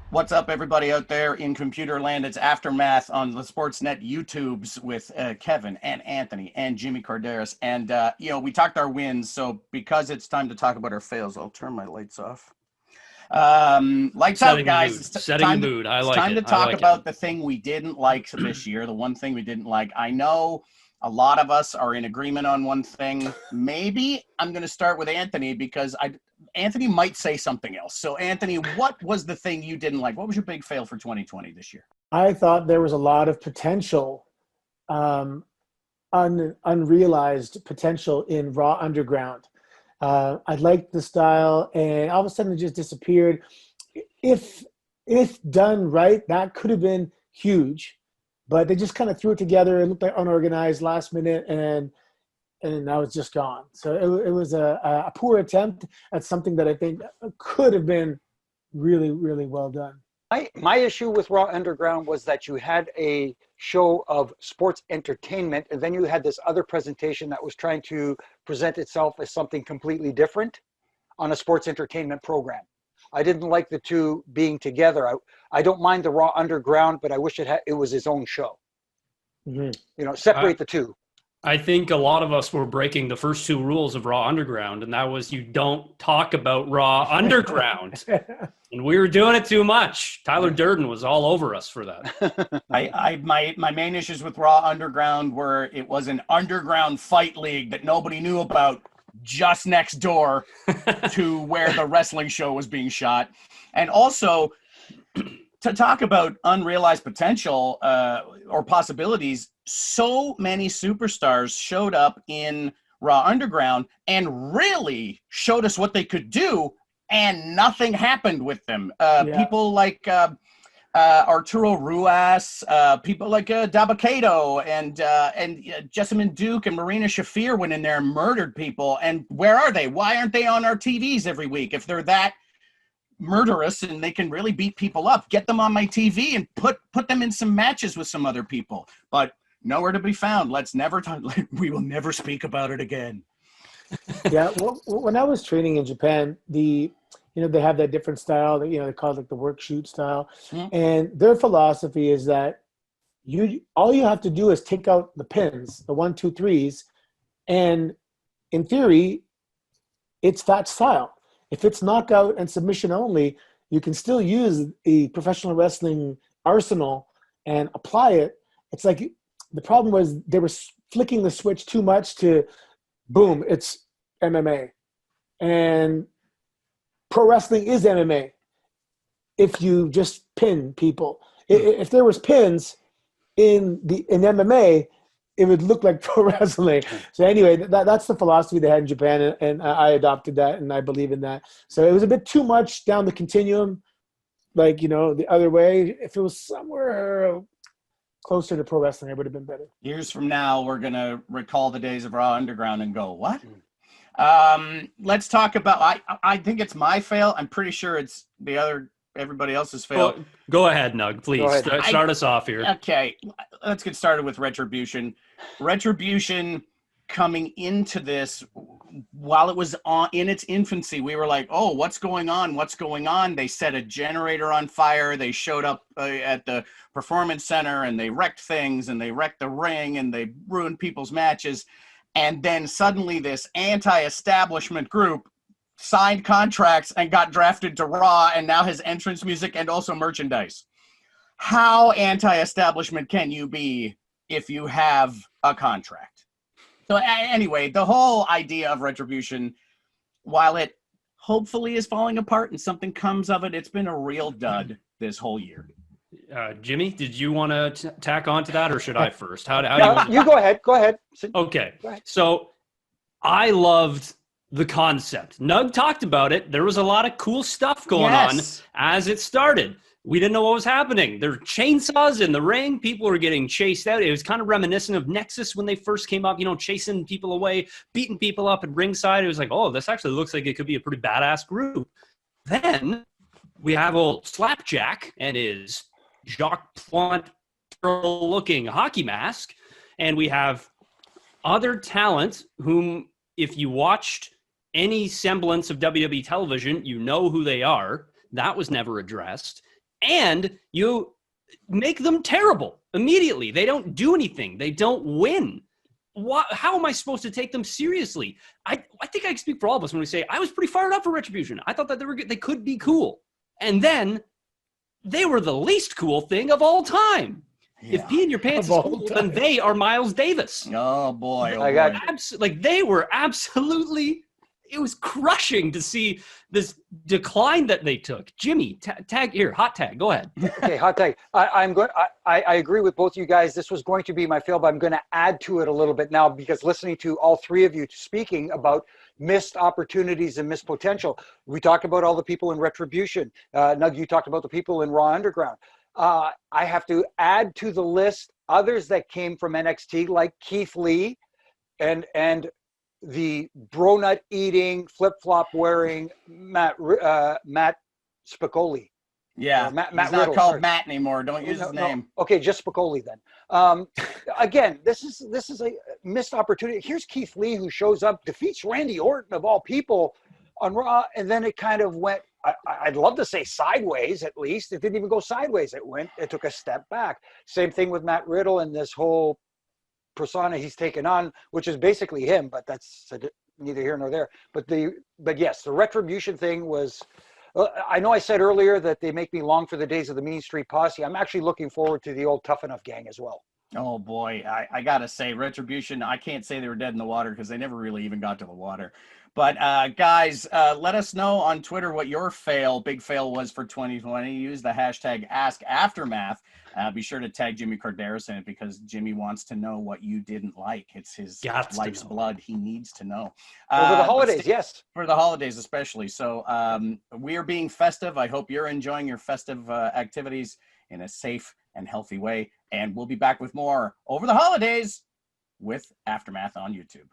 What's up, everybody out there in computer land? It's Aftermath on the Sportsnet YouTubes with Kevin and Anthony and Jimmy Corderas. And, we talked our wins. So because it's time to talk about our fails, I'll turn my lights off. Lights out, Setting the guys. mood. Setting the mood. I It's like time to it. I talk like about it. the thing we didn't like this year, the one thing we didn't like. I know a lot of us are in agreement on one thing. Maybe I'm going to start with Anthony because Anthony might say something else. So, Anthony, what was the thing you didn't like? What was your big fail for 2020 this year? I thought there was a lot of potential, unrealized potential in Raw Underground. I liked the style, and all of a sudden it just disappeared. If done right, that could have been huge, but they just kind of threw it together. It looked like unorganized last minute, and now it's just gone. So it was a poor attempt at something that I think could have been really, really well done. My issue with Raw Underground was that you had a show of sports entertainment, and then you had this other presentation that was trying to present itself as something completely different on a sports entertainment program. I didn't like the two being together. I don't mind the Raw Underground, but I wish it was its own show. Mm-hmm. Separate the two. I think a lot of us were breaking the first two rules of Raw Underground, and that was you don't talk about Raw Underground. And we were doing it too much. Tyler Durden was all over us for that. My main issues with Raw Underground were it was an underground fight league that nobody knew about, just next door to where the wrestling show was being shot. And also, to talk about unrealized potential or possibilities, so many superstars showed up in Raw Underground and really showed us what they could do, and nothing happened with them. People like Arturo Ruas, people like Dabakato and Jessamine Duke and Marina Shafir went in there and murdered people. And where are they? Why aren't they on our TVs every week? If they're that murderous and they can really beat people up, get them on my TV and put them in some matches with some other people. But nowhere to be found. We will never speak about it again. Yeah, well, when I was training in Japan, they have that different style that they call it like the work shoot style, and their philosophy is that all you have to do is take out the pins, the 1, 2, 3s, and in theory, it's that style. If it's knockout and submission only, you can still use a professional wrestling arsenal and apply it. It's like the problem was they were flicking the switch too much to boom, it's MMA. And pro wrestling is MMA if you just pin people. If there was pins in MMA, it would look like pro wrestling. So anyway, that's the philosophy they had in Japan, and I adopted that, and I believe in that. So it was a bit too much down the continuum, the other way. If it was somewhere closer to pro wrestling, it would have been better. Years from now, we're going to recall the days of Raw Underground and go, what? Let's talk about, I think it's my fail. I'm pretty sure it's everybody else's fail. Go ahead, Nug, please. Start us off here. Okay, let's get started with Retribution. Retribution coming into this, while it was in its infancy, we were like, oh, what's going on? What's going on? They set a generator on fire. They showed up at the Performance Center, and they wrecked things, and they wrecked the ring, and they ruined people's matches. And then suddenly this anti-establishment group signed contracts and got drafted to Raw, and now has entrance music and also merchandise. How anti-establishment can you be if you have a contract? So anyway, the whole idea of Retribution, while it hopefully is falling apart and something comes of it, it's been a real dud this whole year. Jimmy, did you want to tack on to that, or should I first? How do you go ahead. Go ahead. Okay. Go ahead. So I loved the concept. Nug talked about it. There was a lot of cool stuff going on as it started. We didn't know what was happening. There were chainsaws in the ring. People were getting chased out. It was kind of reminiscent of Nexus when they first came up, chasing people away, beating people up at ringside. It was like, oh, this actually looks like it could be a pretty badass group. Then we have old Slapjack and his Jacques Plante-looking hockey mask, and we have other talent whom, if you watched any semblance of WWE television, you know who they are. That was never addressed. and you make them terrible immediately. They don't do anything. They don't win. How am I supposed to take them seriously? I think I can speak for all of us when we say I was pretty fired up for Retribution. I thought that they could be cool. And then they were the least cool thing of all time. Yeah. If Pee in Your Pants is cool, then they are Miles Davis. Oh boy. Oh, I got like they were absolutely, it was crushing to see this decline that they took. Jimmy, tag here, hot tag. Go ahead. Okay, hot tag. I agree with both you guys. This was going to be my fail, but I'm going to add to it a little bit now because listening to all three of you speaking about missed opportunities and missed potential. We talked about all the people in Retribution. Nug, you talked about the people in Raw Underground. I have to add to the list others that came from NXT, like Keith Lee and the bro-nut eating, flip-flop wearing Matt Spicoli. Yeah, Matt he's not Riddle, called sorry. Matt anymore. Don't use his name. No. Okay, just Spicoli then. Again, this is a missed opportunity. Here's Keith Lee who shows up, defeats Randy Orton of all people on Raw, and then it kind of went, I'd love to say sideways at least. It didn't even go sideways. It took a step back. Same thing with Matt Riddle and this whole persona he's taken on, which is basically him, but that's neither here nor there. But yes, the Retribution thing was, I know I said earlier that they make me long for the days of the Mean Street Posse. I'm actually looking forward to the old Tough Enough gang as well. Oh boy, I gotta say, Retribution, I can't say they were dead in the water because they never really even got to the water. But guys, let us know on Twitter what your big fail was for 2020. Use the hashtag AskAftermath. Be sure to tag Jimmy Corderas in it because Jimmy wants to know what you didn't like. It's his life's blood. He needs to know. Over the holidays, yes. For the holidays especially. So we are being festive. I hope you're enjoying your festive activities in a safe and healthy way. And we'll be back with more over the holidays with Aftermath on YouTube.